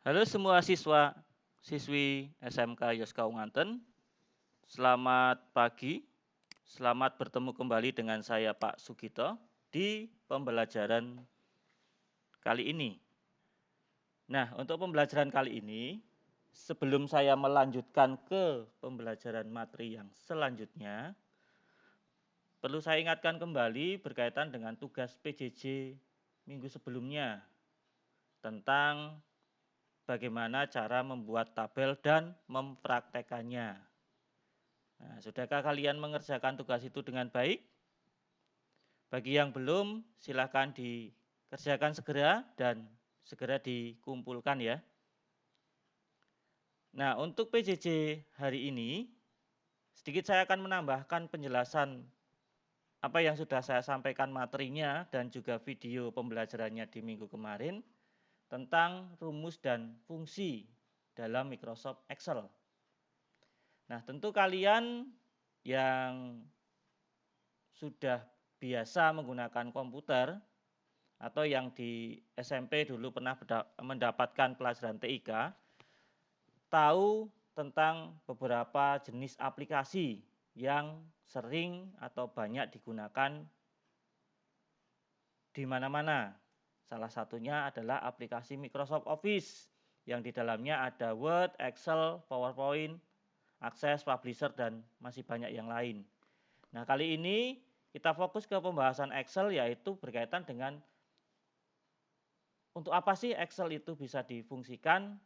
Halo semua siswi SMK Yoska Unganten. Selamat pagi. Selamat bertemu kembali dengan saya Pak Sugito di pembelajaran kali ini. Nah, untuk pembelajaran kali ini, sebelum saya melanjutkan ke pembelajaran materi yang selanjutnya, perlu saya ingatkan kembali berkaitan dengan tugas PJJ minggu sebelumnya tentang bagaimana cara membuat tabel dan mempraktekannya. Nah, sudahkah kalian mengerjakan tugas itu dengan baik? Bagi yang belum, silakan dikerjakan segera dan segera dikumpulkan ya. Nah, untuk PJJ hari ini, sedikit saya akan menambahkan penjelasan apa yang sudah saya sampaikan materinya dan juga video pembelajarannya di minggu kemarin tentang rumus dan fungsi dalam Microsoft Excel. Nah, tentu kalian yang sudah biasa menggunakan komputer atau yang di SMP dulu pernah mendapatkan pelajaran TIK, tahu tentang beberapa jenis aplikasi yang sering atau banyak digunakan di mana-mana. Salah satunya adalah aplikasi Microsoft Office yang di dalamnya ada Word, Excel, PowerPoint, Access, Publisher, dan masih banyak yang lain. Nah, kali ini kita fokus ke pembahasan Excel, yaitu berkaitan dengan untuk apa sih Excel itu bisa difungsikan.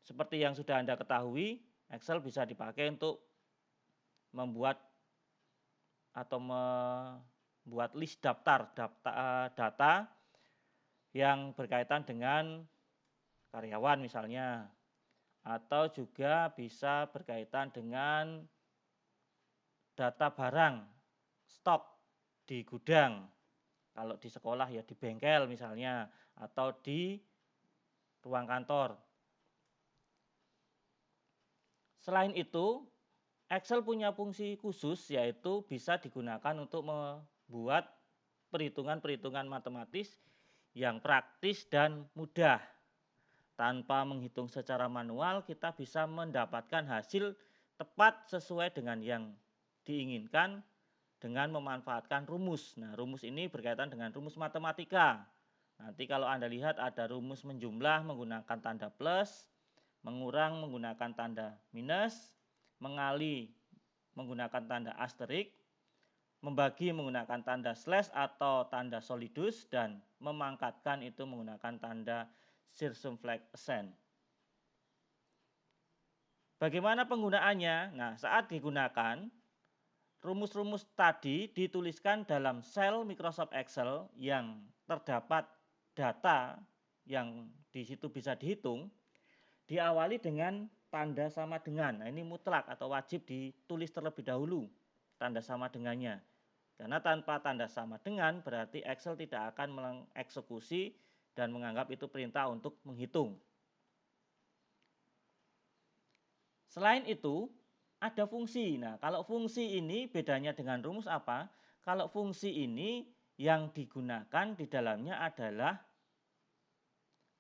Seperti yang sudah Anda ketahui, Excel bisa dipakai untuk membuat atau membuat list data yang berkaitan dengan karyawan misalnya, atau juga bisa berkaitan dengan data barang, stok di gudang. Kalau di sekolah ya di bengkel misalnya, atau di ruang kantor. Selain itu, Excel punya fungsi khusus, yaitu bisa digunakan untuk membuat perhitungan-perhitungan matematis yang praktis dan mudah. Tanpa menghitung secara manual, kita bisa mendapatkan hasil tepat sesuai dengan yang diinginkan dengan memanfaatkan rumus. Nah, rumus ini berkaitan dengan rumus matematika. Nanti kalau Anda lihat ada rumus menjumlah menggunakan tanda plus, mengurang menggunakan tanda minus, mengali menggunakan tanda asterik, membagi menggunakan tanda slash atau tanda solidus, dan memangkatkan itu menggunakan tanda circumflex. Bagaimana penggunaannya? Nah, saat digunakan, rumus-rumus tadi dituliskan dalam sel Microsoft Excel yang terdapat data yang di situ bisa dihitung, diawali dengan tanda sama dengan. Nah, ini mutlak atau wajib ditulis terlebih dahulu tanda sama dengannya. Karena tanpa tanda sama dengan berarti Excel tidak akan mengeksekusi dan menganggap itu perintah untuk menghitung. Selain itu, ada fungsi. Nah, kalau fungsi ini bedanya dengan rumus apa? Kalau fungsi ini yang digunakan di dalamnya adalah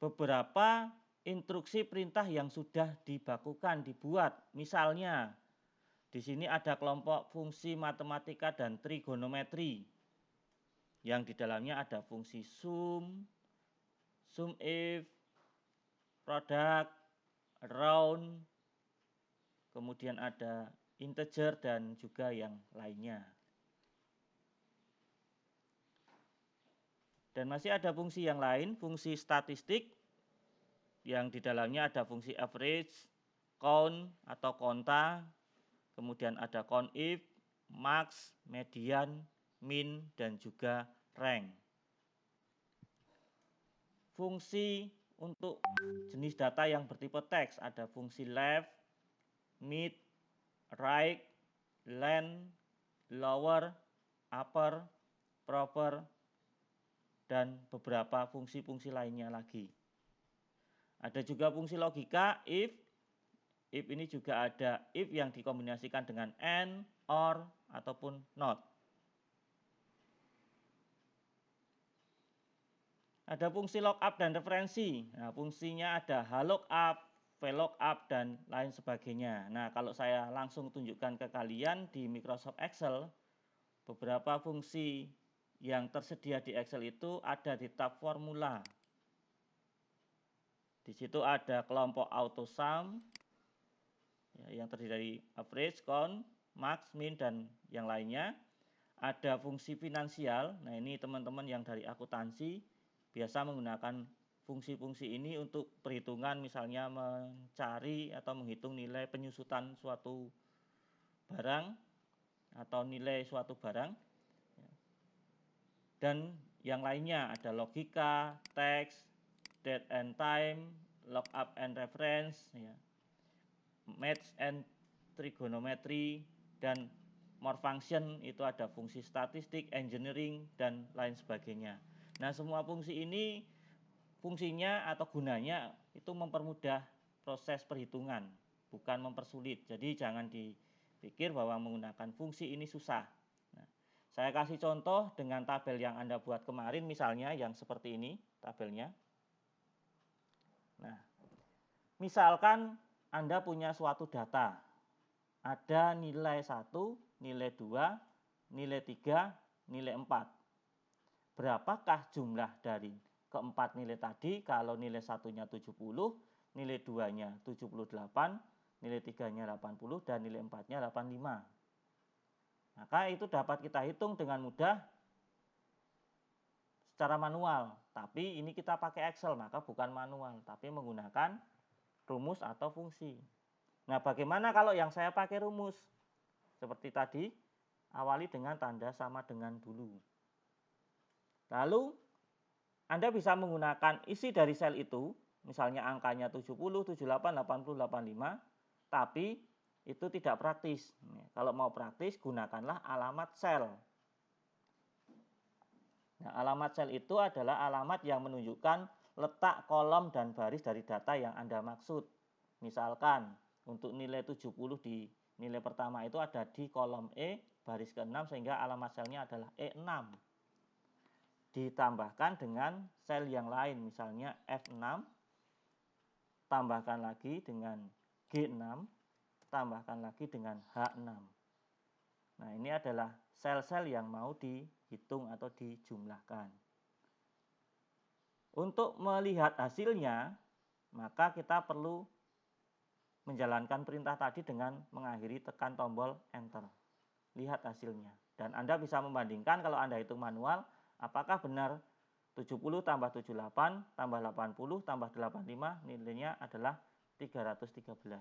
beberapa instruksi perintah yang sudah dibakukan, dibuat. Misalnya, di sini ada kelompok fungsi matematika dan trigonometri yang di dalamnya ada fungsi sum, sum if, product, round, kemudian ada integer dan juga yang lainnya. Dan masih ada fungsi yang lain, fungsi statistik yang di dalamnya ada fungsi average, count atau konta, kemudian ada countif, max, median, min, dan juga rank. Fungsi untuk jenis data yang bertipe teks ada fungsi left, mid, right, length, lower, upper, proper, dan beberapa fungsi-fungsi lainnya lagi. Ada juga fungsi logika if ini juga ada if yang dikombinasikan dengan and, or, ataupun not. Ada fungsi lookup dan referensi. Nah, fungsinya adahlookup, vlookup, dan lain sebagainya. Nah, kalau saya langsung tunjukkan ke kalian di Microsoft Excel, beberapa fungsi yang tersedia di Excel itu ada di tab formula. Di situ ada kelompok auto sum, ya, yang terdiri dari average, count, max, min, dan yang lainnya. Ada fungsi finansial. Nah, ini teman-teman yang dari akuntansi biasa menggunakan fungsi-fungsi ini untuk perhitungan, misalnya mencari atau menghitung nilai penyusutan suatu barang atau nilai suatu barang. Dan yang lainnya ada logika, teks, date and time, lookup and reference, ya, match and trigonometry, dan more function, itu ada fungsi statistik, engineering, dan lain sebagainya. Nah, semua fungsi ini fungsinya atau gunanya itu mempermudah proses perhitungan, bukan mempersulit. Jadi jangan dipikir bahwa menggunakan fungsi ini susah. Nah, saya kasih contoh dengan tabel yang Anda buat kemarin, misalnya yang seperti ini tabelnya. Nah, misalkan Anda punya suatu data, ada nilai 1, nilai 2, nilai 3, nilai 4. Berapakah jumlah dari keempat nilai tadi? Kalau nilai satunya 70, nilai 2-nya 78, nilai 3-nya 80, dan nilai 4-nya 85. Maka itu dapat kita hitung dengan mudah secara manual. Tapi ini kita pakai Excel, maka bukan manual, tapi menggunakan rumus atau fungsi. Nah, bagaimana kalau yang saya pakai rumus? Seperti tadi, awali dengan tanda sama dengan dulu. Lalu, Anda bisa menggunakan isi dari sel itu, misalnya angkanya 70, 78, 80, 85, tapi itu tidak praktis. Kalau mau praktis, gunakanlah alamat sel. Nah, alamat sel itu adalah alamat yang menunjukkan letak kolom dan baris dari data yang Anda maksud. Misalkan, untuk nilai 70 di nilai pertama itu ada di kolom E, baris ke-6, sehingga alamat selnya adalah E6. Ditambahkan dengan sel yang lain, misalnya F6, tambahkan lagi dengan G6, tambahkan lagi dengan H6. Nah, ini adalah sel-sel yang mau dihitung atau dijumlahkan. Untuk melihat hasilnya, maka kita perlu menjalankan perintah tadi dengan mengakhiri tekan tombol Enter. Lihat hasilnya. Dan Anda bisa membandingkan kalau Anda hitung manual, apakah benar 70 tambah 78 tambah 80 tambah 85 nilainya adalah 313.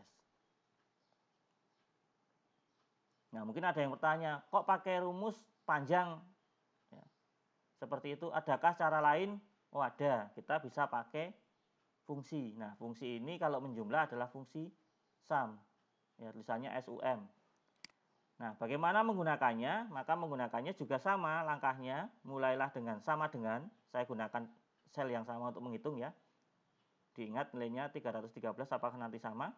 Nah, mungkin ada yang bertanya, kok pakai rumus panjang? Ya, seperti itu, adakah cara lain? Oh, ada. Kita bisa pakai fungsi. Nah, fungsi ini kalau menjumlah adalah fungsi sum. Ya, tulisannya SUM. Nah, bagaimana menggunakannya? Maka menggunakannya juga sama langkahnya. Mulailah dengan sama dengan, saya gunakan sel yang sama untuk menghitung ya. Diingat nilainya 313, apakah nanti sama?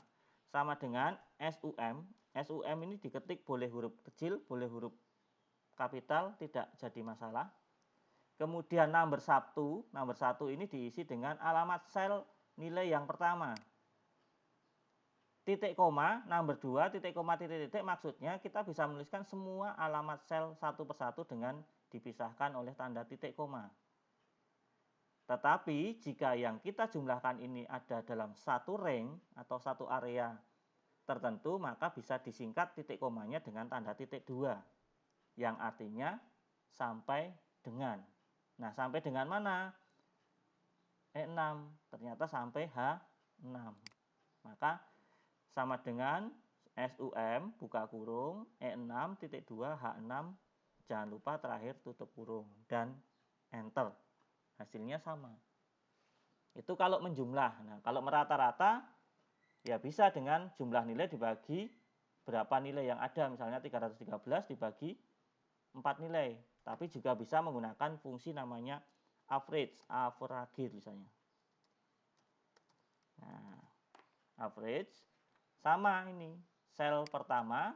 Sama dengan SUM. SUM ini diketik boleh huruf kecil, boleh huruf kapital, tidak jadi masalah. Kemudian number 1 ini diisi dengan alamat sel nilai yang pertama. Titik koma, number 2, titik koma, titik-titik, maksudnya kita bisa menuliskan semua alamat sel satu persatu dengan dipisahkan oleh tanda titik koma. Tetapi jika yang kita jumlahkan ini ada dalam satu range atau satu area tertentu, maka bisa disingkat titik komanya dengan tanda titik 2, yang artinya sampai dengan. Nah, sampai dengan mana? E6, ternyata sampai H6. Maka sama dengan SUM, buka kurung, E6, titik 2, H6, jangan lupa terakhir tutup kurung, dan Enter. Hasilnya sama. Itu kalau menjumlah. Nah, kalau merata-rata, ya bisa dengan jumlah nilai dibagi berapa nilai yang ada, misalnya 313 dibagi 4 nilai. Tapi juga bisa menggunakan fungsi namanya average misalnya. Nah, average sama ini, sel pertama,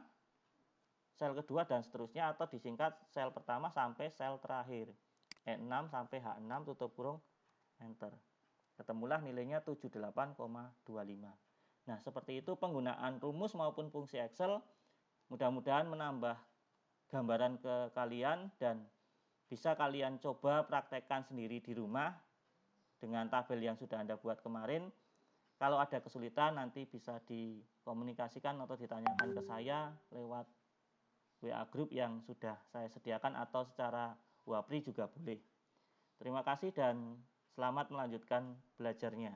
sel kedua, dan seterusnya, atau disingkat sel pertama sampai sel terakhir. E6 sampai H6 tutup kurung enter. Ketemulah nilainya 78,25. Nah, seperti itu penggunaan rumus maupun fungsi Excel. Mudah-mudahan menambah gambaran ke kalian dan bisa kalian coba praktekkan sendiri di rumah dengan tabel yang sudah Anda buat kemarin. Kalau ada kesulitan nanti bisa dikomunikasikan atau ditanyakan ke saya lewat WA group yang sudah saya sediakan atau secara Wapri juga boleh. Terima kasih dan selamat melanjutkan belajarnya.